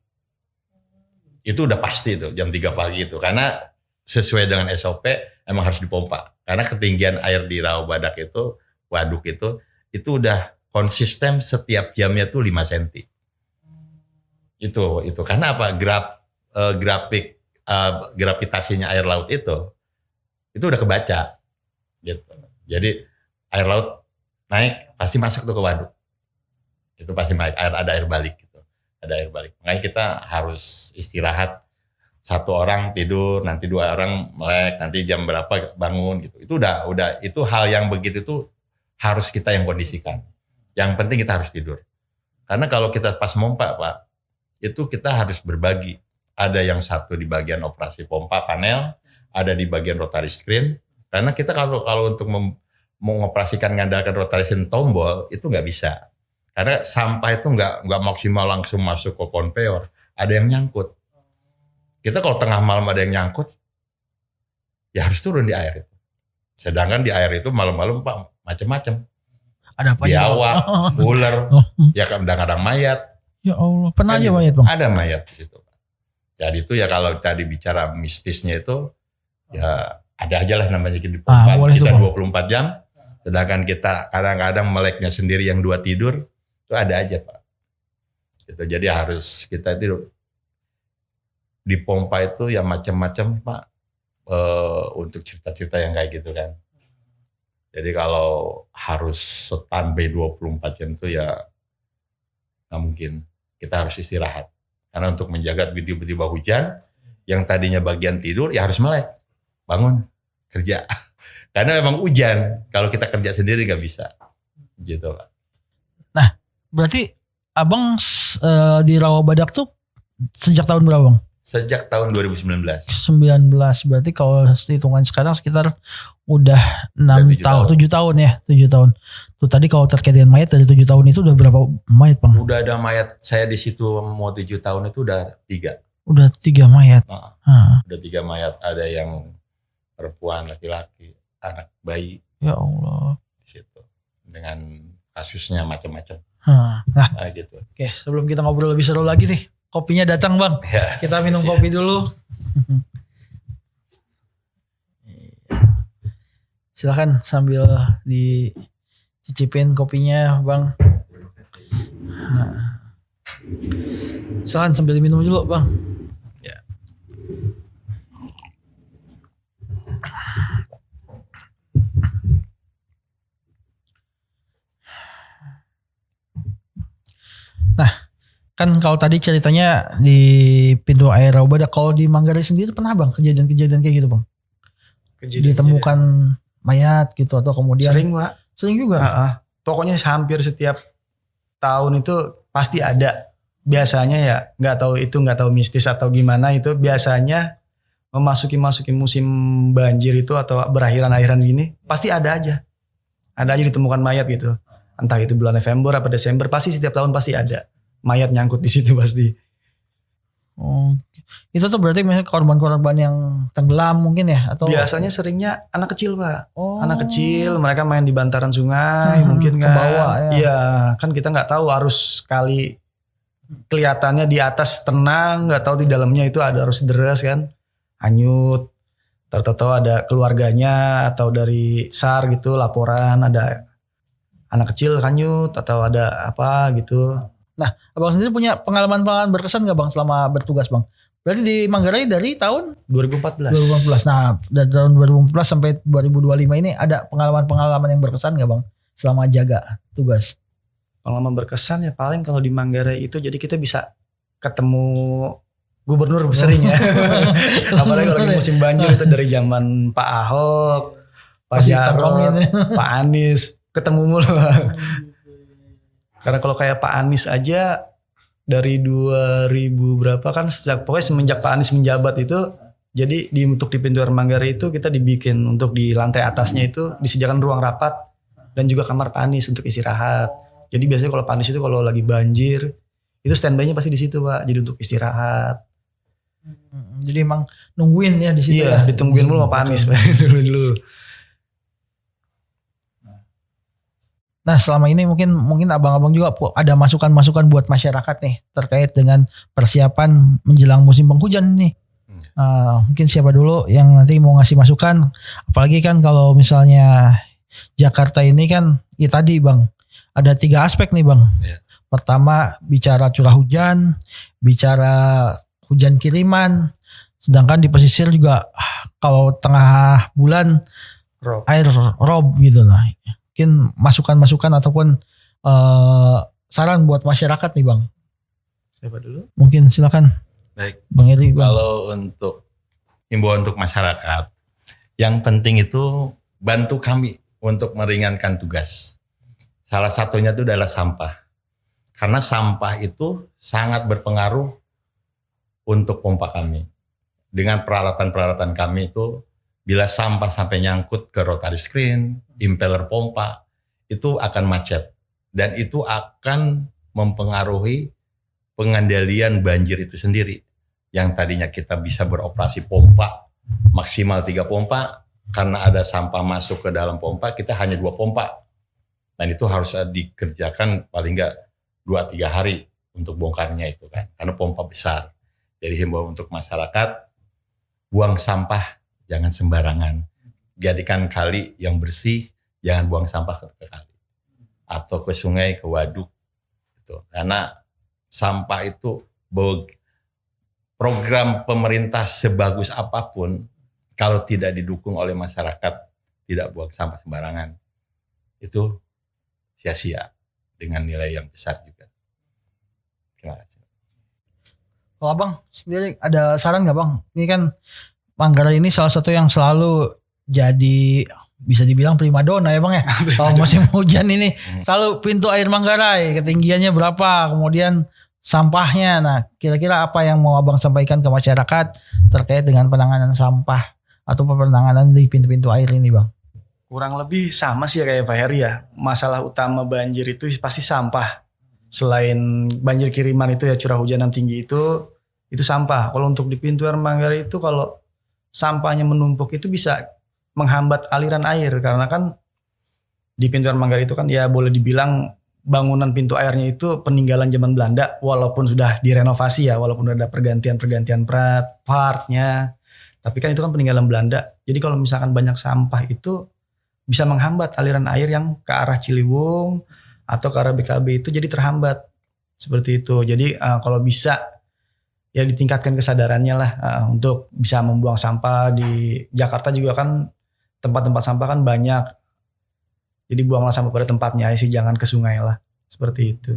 Itu udah pasti itu jam 3 pagi itu. Karena sesuai dengan SOP emang harus dipompa. Karena ketinggian air di Rawabadak itu, waduk itu udah konsisten setiap jamnya tuh 5 cm. Itu karena apa? Gravitasinya air laut itu udah kebaca gitu. Jadi air laut naik pasti masuk tuh ke waduk. Itu pasti naik, ada air balik gitu. Ada air balik. Makanya kita harus istirahat. 1 orang tidur, nanti 2 orang melek, nanti jam berapa bangun gitu. Itu udah itu hal yang begitu tuh harus kita yang kondisikan. Yang penting kita harus tidur. Karena kalau kita pas mompa Pak, itu kita harus berbagi. Ada yang satu di bagian operasi pompa panel, ada di bagian rotary screen. Karena kita kalau untuk mengoperasikan ngandalkan rotary screen tombol itu nggak bisa. Karena sampah itu nggak maksimal langsung masuk ke konveyor. Ada yang nyangkut. Kita kalau tengah malam ada yang nyangkut, ya harus turun di air itu. Sedangkan di air itu malam-malam Pak macam-macam. Ada apa aja? Biawak, Bang? ular, ya kadang-kadang mayat. Ya Allah, pernah Kan aja itu. mayat Bang. Ada mayat di situ. Jadi itu ya kalau tadi bicara mistisnya itu, ya ada aja lah namanya di boleh kita tuh, Bang. 24 jam. Sedangkan kita kadang-kadang meleknya sendiri yang 2 tidur, itu ada aja Pak. Gitu. Jadi harus kita itu di pompa itu ya macam-macam Pak, untuk cerita-cerita yang kayak gitu kan. Jadi kalau harus standby 24 jam itu ya nggak mungkin. Kita harus istirahat. Karena untuk menjaga tiba-tiba hujan, yang tadinya bagian tidur ya harus melek. Bangun, kerja. Karena memang hujan. Kalau kita kerja sendiri nggak bisa. Gitu Pak. Berarti Abang di Rawabadak tuh sejak tahun berapa Bang? Sejak tahun 2019. 19, berarti kalau hitungan sekarang sekitar udah 6 tahun, 7 tahun ya, 7 tahun. Tuh tadi kalau terkait dengan mayat dari 7 tahun itu udah berapa mayat Bang? Udah ada mayat, saya di situ mau 7 tahun itu udah 3. Udah 3 mayat. Udah 3 mayat, ada yang perempuan, laki-laki, anak bayi Ya Allah. di situ. Dengan kasusnya macam-macam. Nah, Nah gitu. oke, sebelum kita ngobrol lebih seru lagi nih, kopinya datang Bang. Ya, Kita minum siap. kopi dulu. Silakan sambil dicicipin kopinya Bang. Nah. Silakan sambil diminum dulu Bang. Ya. Nah, kan kalau tadi ceritanya di pintu air Rawabadak, kalau di Manggarai sendiri pernah Bang kejadian-kejadian kayak gitu Bang? Ditemukan mayat gitu atau kemudian Sering Pak. Sering juga. Pokoknya hampir setiap tahun itu pasti ada. Biasanya ya nggak tahu mistis atau gimana, itu biasanya memasuki musim banjir itu atau berakhiran gini pasti ada aja ditemukan mayat gitu. Entah itu bulan November apa Desember, pasti setiap tahun pasti ada mayat nyangkut di situ pasti. Oh, itu tuh berarti misalnya korban-korban yang tenggelam mungkin ya atau Biasanya seringnya anak kecil Pak. Oh. Anak kecil mereka main di bantaran sungai mungkin ke kan. bawah ya. Iya, kan kita nggak tahu arus kali, kelihatannya di atas tenang, nggak tahu di dalamnya itu ada arus deras kan, hanyut. Tahu ada keluarganya atau dari SAR gitu laporan ada anak kecil hanyut atau ada apa gitu. Nah, Abang sendiri punya pengalaman berkesan gak Bang selama bertugas Bang? Berarti di Manggarai dari tahun 2014. 2014. Nah, dari tahun 2014 sampai 2025 ini ada pengalaman-pengalaman yang berkesan gak Bang selama jaga tugas? Pengalaman berkesan ya paling kalau di Manggarai itu jadi kita bisa ketemu gubernur sering ya. Apalagi kalau lagi musim banjir itu dari zaman Pak Ahok, Pak Masih Jarot, tolongin ya. Pak Anies, ketemu mulu. Karena kalau kayak Pak Anies aja dari 2000 berapa kan pokoknya semenjak Pak Anies menjabat itu, jadi untuk di pintu air Manggarai itu kita dibikin untuk di lantai atasnya itu disediakan ruang rapat dan juga kamar Pak Anies untuk istirahat. Jadi biasanya kalau Pak Anies itu kalau lagi banjir itu standby-nya pasti di situ Pak. Jadi untuk istirahat. Jadi emang nungguin ya di situ Iya, ya. ditungguin mulu sama Pak Anies dulu. Nah, selama ini mungkin abang-abang juga ada masukan-masukan buat masyarakat nih terkait dengan persiapan menjelang musim penghujan nih. Mungkin siapa dulu yang nanti mau ngasih masukan? Apalagi kan kalau misalnya Jakarta ini kan ya tadi Bang, ada 3 aspek nih Bang. Iya. Pertama bicara curah hujan, bicara hujan kiriman, sedangkan di pesisir juga kalau tengah bulan air rob gitu lah. Mungkin masukan-masukan ataupun saran buat masyarakat nih Bang. Siapa dulu? Mungkin silakan. Baik. Bang Eri. Bang. Kalau untuk himbauan untuk masyarakat, yang penting itu bantu kami untuk meringankan tugas. Salah satunya itu adalah sampah. Karena sampah itu sangat berpengaruh untuk pompa kami. Dengan peralatan-peralatan kami itu, bila sampah sampai nyangkut ke rotary screen, impeller pompa, itu akan macet. Dan itu akan mempengaruhi pengendalian banjir itu sendiri. yang tadinya kita bisa beroperasi pompa maksimal 3 pompa, karena ada sampah masuk ke dalam pompa, kita hanya 2 pompa. Dan itu harus dikerjakan paling nggak 2-3 hari untuk bongkarnya itu kan, karena pompa besar. Jadi himbauan untuk masyarakat, buang sampah jangan sembarangan. Jadikan kali yang bersih, jangan buang sampah ke kali atau ke sungai, ke waduk. Gitu. Karena sampah itu, program pemerintah sebagus apapun, kalau tidak didukung oleh masyarakat, tidak buang sampah sembarangan, itu sia-sia dengan nilai yang besar juga. Terima kasih. Kalau Abang sendiri ada saran nggak Bang? Ini kan Manggarai ini salah satu yang selalu jadi bisa dibilang primadona ya Bang ya. Kalau musim hujan ini selalu pintu air Manggarai ketinggiannya berapa, kemudian sampahnya. Nah, kira-kira apa yang mau Abang sampaikan ke masyarakat terkait dengan penanganan sampah atau penanganan di pintu-pintu air ini Bang? Kurang lebih sama sih kayak Pak Heri ya. Masalah utama banjir itu pasti sampah. Selain banjir kiriman itu ya, curah hujan yang tinggi itu sampah. Kalau untuk di pintu air Manggarai itu, kalau sampahnya menumpuk itu bisa menghambat aliran air, karena kan di pintu air Manggarai itu kan ya boleh dibilang bangunan pintu airnya itu peninggalan zaman Belanda, walaupun sudah direnovasi ya, walaupun ada pergantian partnya, tapi kan itu kan peninggalan Belanda. Jadi kalau misalkan banyak sampah itu bisa menghambat aliran air yang ke arah Ciliwung atau ke arah BKB, itu jadi terhambat seperti itu. Jadi kalau bisa ya ditingkatkan kesadarannya lah untuk bisa membuang sampah. Di Jakarta juga kan tempat-tempat sampah kan banyak. Jadi buanglah sampah pada tempatnya sih, jangan ke sungai lah. Seperti itu.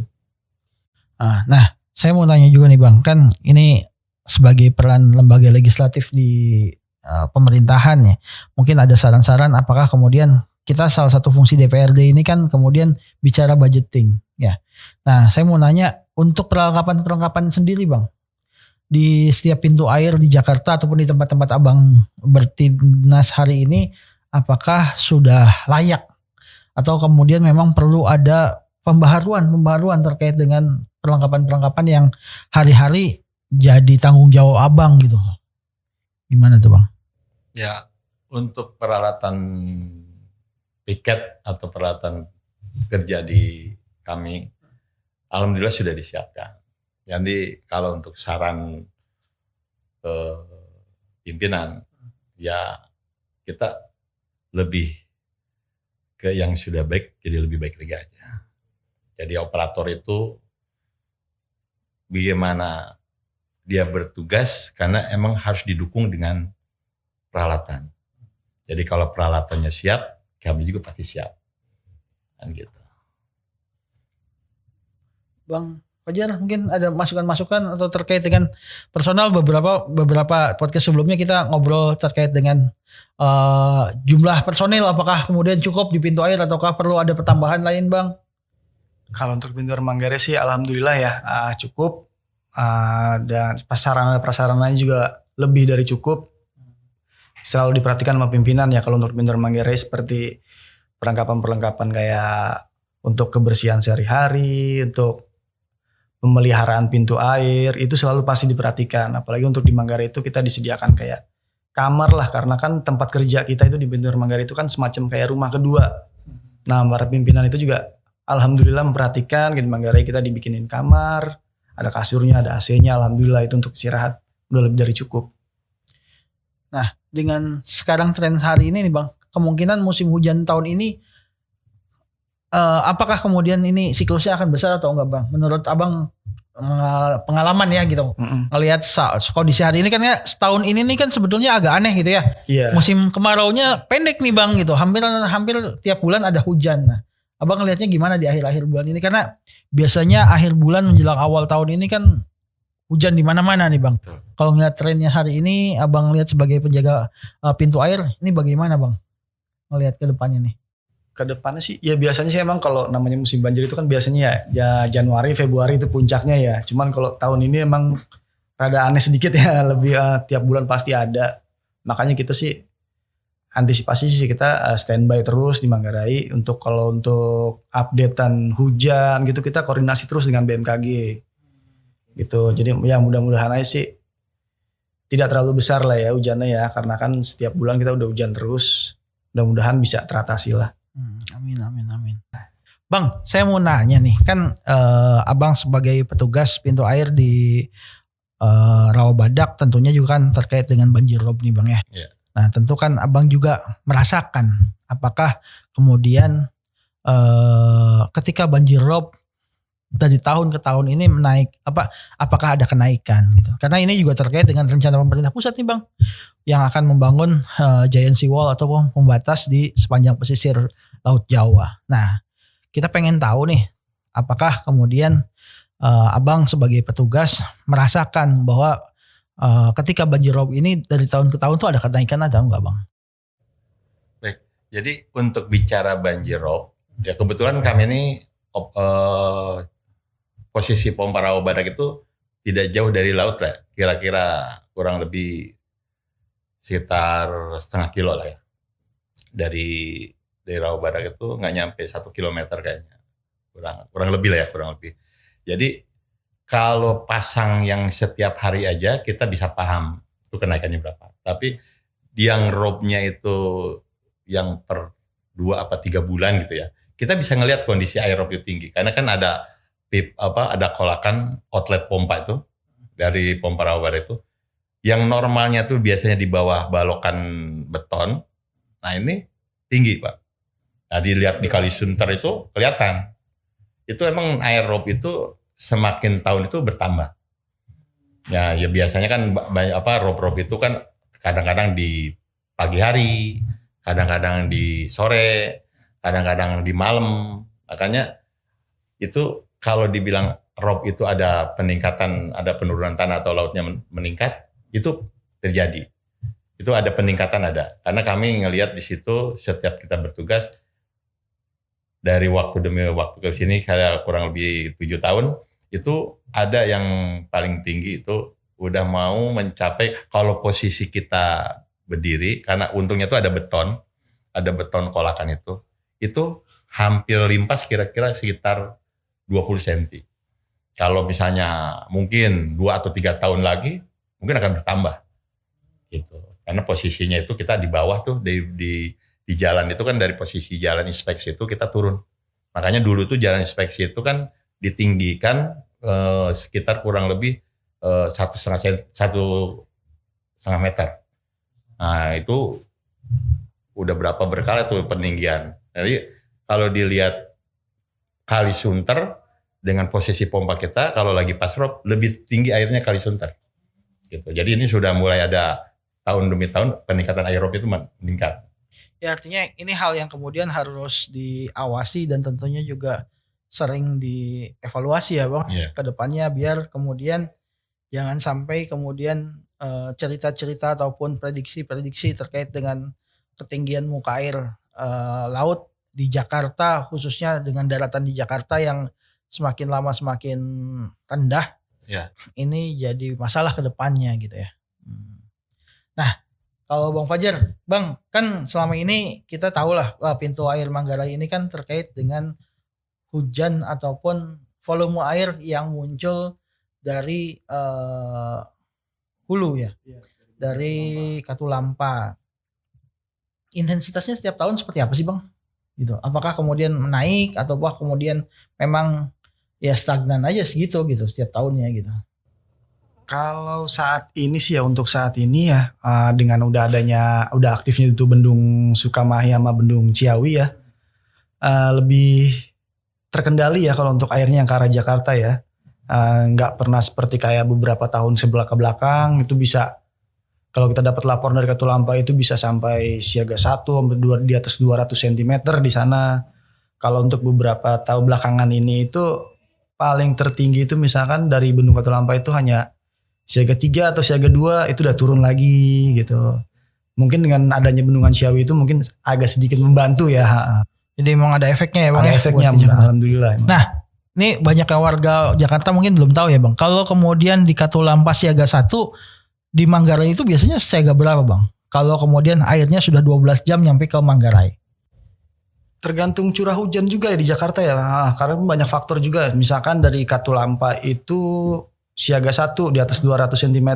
Nah, saya mau tanya juga nih Bang, kan ini sebagai peran lembaga legislatif di pemerintahan ya, mungkin ada saran-saran apakah kemudian kita salah satu fungsi DPRD ini kan kemudian bicara budgeting ya. Nah, saya mau nanya untuk perlengkapan sendiri Bang, di setiap pintu air di Jakarta ataupun di tempat-tempat Abang berdinas hari ini, apakah sudah layak atau kemudian memang perlu ada pembaharuan terkait dengan perlengkapan yang hari-hari jadi tanggung jawab Abang gitu. Gimana tuh Bang? Ya, untuk peralatan piket atau peralatan kerja di kami, alhamdulillah sudah disiapkan. Jadi kalau untuk saran pimpinan, ya kita lebih ke yang sudah baik, jadi lebih baik lagi aja. Jadi operator itu bagaimana dia bertugas, karena emang harus didukung dengan peralatan. Jadi kalau peralatannya siap, kami juga pasti siap. Kan gitu. Bang Fajar, mungkin ada masukan-masukan atau terkait dengan personal. Beberapa podcast sebelumnya kita ngobrol terkait dengan jumlah personil, apakah kemudian cukup di pintu air ataukah perlu ada pertambahan lain Bang? Kalau untuk pintu air Manggarai sih alhamdulillah ya cukup, dan prasarananya juga lebih dari cukup. Selalu diperhatikan sama pimpinan ya kalau untuk pintu air Manggarai, seperti perlengkapan kayak untuk kebersihan sehari-hari, untuk pemeliharaan pintu air, itu selalu pasti diperhatikan. Apalagi untuk di Manggarai itu kita disediakan kayak kamar lah, karena kan tempat kerja kita itu di pintu air Manggarai itu kan semacam kayak rumah kedua. Nah, para pimpinan itu juga alhamdulillah memperhatikan. Di Manggarai kita dibikinin kamar, ada kasurnya, ada AC-nya, alhamdulillah itu untuk istirahat udah lebih dari cukup. Nah, dengan sekarang tren hari ini nih Bang, kemungkinan musim hujan tahun ini apakah kemudian ini siklusnya akan besar atau enggak Bang? Menurut Abang pengalaman ya gitu. Ngelihat kondisi hari ini kan ya, setahun ini nih kan sebetulnya agak aneh gitu ya. Yeah. Musim kemaraunya pendek nih Bang gitu. Hampir tiap bulan ada hujan. Nah, Abang ngelihatnya gimana di akhir-akhir bulan ini? Karena biasanya akhir bulan menjelang awal tahun ini kan hujan di mana-mana nih Bang. Kalau ngeliat trennya hari ini, Abang lihat sebagai penjaga pintu air, ini bagaimana Bang? Ngelihat ke depannya nih. Ke depannya sih ya biasanya sih emang kalau namanya musim banjir itu kan biasanya ya Januari, Februari itu puncaknya ya. Cuman kalau tahun ini emang rada aneh sedikit ya, lebih tiap bulan pasti ada. Makanya kita sih antisipasi sih kita standby terus di Manggarai untuk kalau untuk updatean hujan gitu kita koordinasi terus dengan BMKG gitu. Jadi ya mudah-mudahan aja sih tidak terlalu besar lah ya hujannya ya, karena kan setiap bulan kita udah hujan terus. Mudah-mudahan bisa teratasi lah. Amin. Bang, saya mau nanya nih, kan abang sebagai petugas pintu air di Rawabadak tentunya juga kan terkait dengan banjir rob nih bang ya. Iya. Nah tentu kan abang juga merasakan apakah kemudian ketika banjir rob dari tahun ke tahun ini apakah ada kenaikan gitu. Karena ini juga terkait dengan rencana pemerintah pusat nih bang, yang akan membangun giant sea wall atau pembatas di sepanjang pesisir Laut Jawa. Nah kita pengen tahu nih, apakah kemudian abang sebagai petugas merasakan bahwa ketika banjir rob ini dari tahun ke tahun tuh ada kenaikan atau enggak bang? Baik, jadi untuk bicara banjir rob, ya kebetulan kami ini posisi pompa Rawabadak itu tidak jauh dari laut lah, kira-kira kurang lebih sekitar setengah kilo lah ya. Dari Rawabadak itu nggak nyampe 1 kilometer kayaknya, kurang lebih lah ya, kurang lebih. Jadi kalau pasang yang setiap hari aja kita bisa paham itu kenaikannya berapa. Tapi yang robnya itu yang per 2 apa 3 bulan gitu ya, kita bisa ngelihat kondisi air rob itu tinggi karena kan ada kolakan outlet pompa itu dari pompa Rawabadak itu yang normalnya tuh biasanya di bawah balokan beton. Nah ini tinggi Pak. Nah dilihat di Kalisunter itu kelihatan. Itu emang air rob itu semakin tahun itu bertambah. Ya biasanya kan rob itu kan kadang-kadang di pagi hari, kadang-kadang di sore, kadang-kadang di malam. Makanya itu kalau dibilang rob itu ada peningkatan, ada penurunan tanah atau lautnya meningkat, itu terjadi. Itu ada peningkatan ada. Karena kami ngelihat di situ setiap kita bertugas dari waktu demi waktu ke sini saya kurang lebih 7 tahun, itu ada yang paling tinggi itu udah mau mencapai kalau posisi kita berdiri karena untungnya itu ada beton kolakan itu hampir limpas kira-kira sekitar 20 cm. Kalau misalnya mungkin 2 atau 3 tahun lagi mungkin akan bertambah gitu. Karena posisinya itu kita di bawah tuh di jalan itu kan, dari posisi jalan inspeksi itu kita turun. Makanya dulu tuh jalan inspeksi itu kan ditinggikan sekitar kurang lebih 1,5 meter. Nah itu udah berapa berkali tuh peninggian. Jadi kalau dilihat Kalisunter dengan posisi pompa kita kalau lagi pas rob lebih tinggi airnya Kalisunter. Gitu. Jadi ini sudah mulai ada tahun demi tahun peningkatan air rob itu meningkat. Ya artinya ini hal yang kemudian harus diawasi dan tentunya juga sering dievaluasi ya bang, ke depannya biar kemudian jangan sampai kemudian cerita-cerita ataupun prediksi-prediksi terkait dengan ketinggian muka air laut di Jakarta, khususnya dengan daratan di Jakarta yang semakin lama semakin rendah, ini jadi masalah ke depannya gitu ya. Nah, kalau Bang Fajar, Bang, kan selama ini kita tahu lah pintu air Manggarai ini kan terkait dengan hujan ataupun volume air yang muncul dari hulu ya, dari Katulampa. Intensitasnya setiap tahun seperti apa sih Bang? Gitu. Apakah kemudian menaik atau kemudian memang ya stagnan aja segitu gitu setiap tahunnya gitu? Kalau saat ini sih ya, untuk saat ini ya dengan udah aktifnya itu Bendung Sukamahi sama Bendung Ciawi ya, lebih terkendali ya kalau untuk airnya yang ke arah Jakarta ya. Nggak pernah seperti kayak beberapa tahun sebelakang itu bisa, kalau kita dapat laporan dari Katulampa itu bisa sampai siaga 1 sampai di atas 200 cm di sana. Kalau untuk beberapa tahun belakangan ini itu paling tertinggi itu misalkan dari Bendung Katulampa itu hanya siaga 3 atau siaga 2 itu udah turun lagi gitu. Mungkin dengan adanya Bendungan Ciawi itu mungkin agak sedikit membantu ya. Jadi emang ada efeknya ya Bang? Ada efeknya alhamdulillah. Emang. Nah ini banyak warga Jakarta mungkin belum tahu ya Bang. Kalau kemudian di Katulampa siaga 1, di Manggarai itu biasanya siaga berapa Bang? Kalau kemudian airnya sudah 12 jam nyampe ke Manggarai. Tergantung curah hujan juga ya di Jakarta ya. Karena banyak faktor juga. Misalkan dari Katulampa itu siaga 1 di atas 200 cm.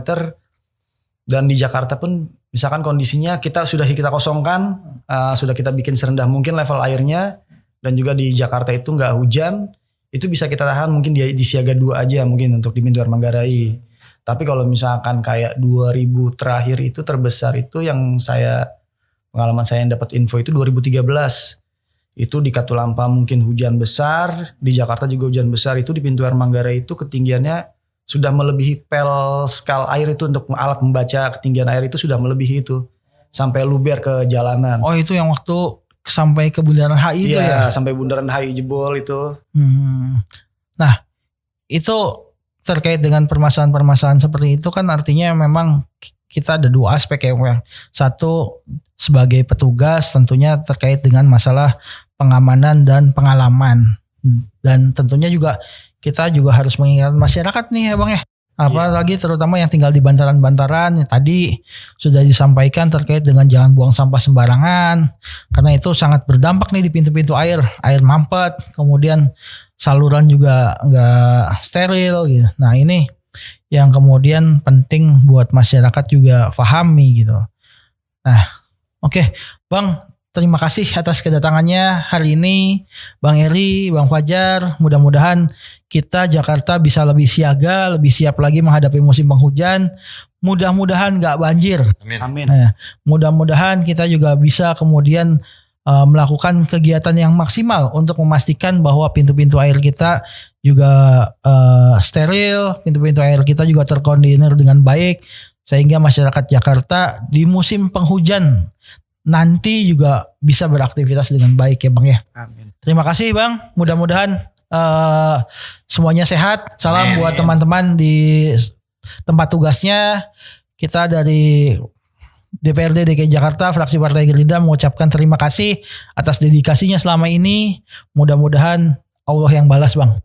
Dan di Jakarta pun misalkan kondisinya kita kosongkan, sudah kita bikin serendah mungkin level airnya, dan juga di Jakarta itu nggak hujan, itu bisa kita tahan mungkin di siaga 2 aja mungkin untuk di pintu air Manggarai. Tapi kalau misalkan kayak 2000 terakhir itu terbesar itu yang pengalaman saya yang dapat info itu 2013. Itu di Katulampa mungkin hujan besar, di Jakarta juga hujan besar, itu di pintu air Manggarai itu ketinggiannya sudah melebihi pel skal air itu untuk alat membaca ketinggian air itu sudah melebihi itu. Sampai luber ke jalanan. Oh itu yang waktu sampai ke Bundaran HI itu ya? Iya sampai Bundaran HI jebol itu. Nah itu terkait dengan permasalahan-permasalahan seperti itu kan artinya memang kita ada 2 aspek ya. Satu sebagai petugas tentunya terkait dengan masalah pengamanan dan pengalaman. Dan tentunya juga kita juga harus mengingat masyarakat nih ya Bang ya. Apalagi terutama yang tinggal di bantaran-bantaran. Tadi sudah disampaikan terkait dengan jangan buang sampah sembarangan. Karena itu sangat berdampak nih di pintu-pintu air. Air mampet, kemudian saluran juga nggak steril gitu. Nah ini yang kemudian penting buat masyarakat juga pahami gitu. Nah oke, Bang, terima kasih atas kedatangannya hari ini Bang Eri, Bang Fajar. Mudah-mudahan kita Jakarta bisa lebih siaga, lebih siap lagi menghadapi musim penghujan. Mudah-mudahan gak banjir. Amin. Nah, mudah-mudahan kita juga bisa kemudian melakukan kegiatan yang maksimal untuk memastikan bahwa pintu-pintu air kita juga steril, pintu-pintu air kita juga terkoordinir dengan baik, sehingga masyarakat Jakarta di musim penghujan nanti juga bisa beraktivitas dengan baik ya Bang ya. Amin. Terima kasih Bang, mudah-mudahan semuanya sehat. Salam buat teman-teman di tempat tugasnya. Kita dari DPRD DKI Jakarta fraksi Partai Gerindra mengucapkan terima kasih atas dedikasinya selama ini. Mudah-mudahan Allah yang balas Bang.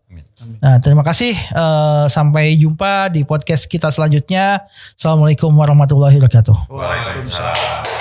Nah, terima kasih. Sampai jumpa di podcast kita selanjutnya. Assalamualaikum warahmatullahi wabarakatuh. Waalaikumsalam.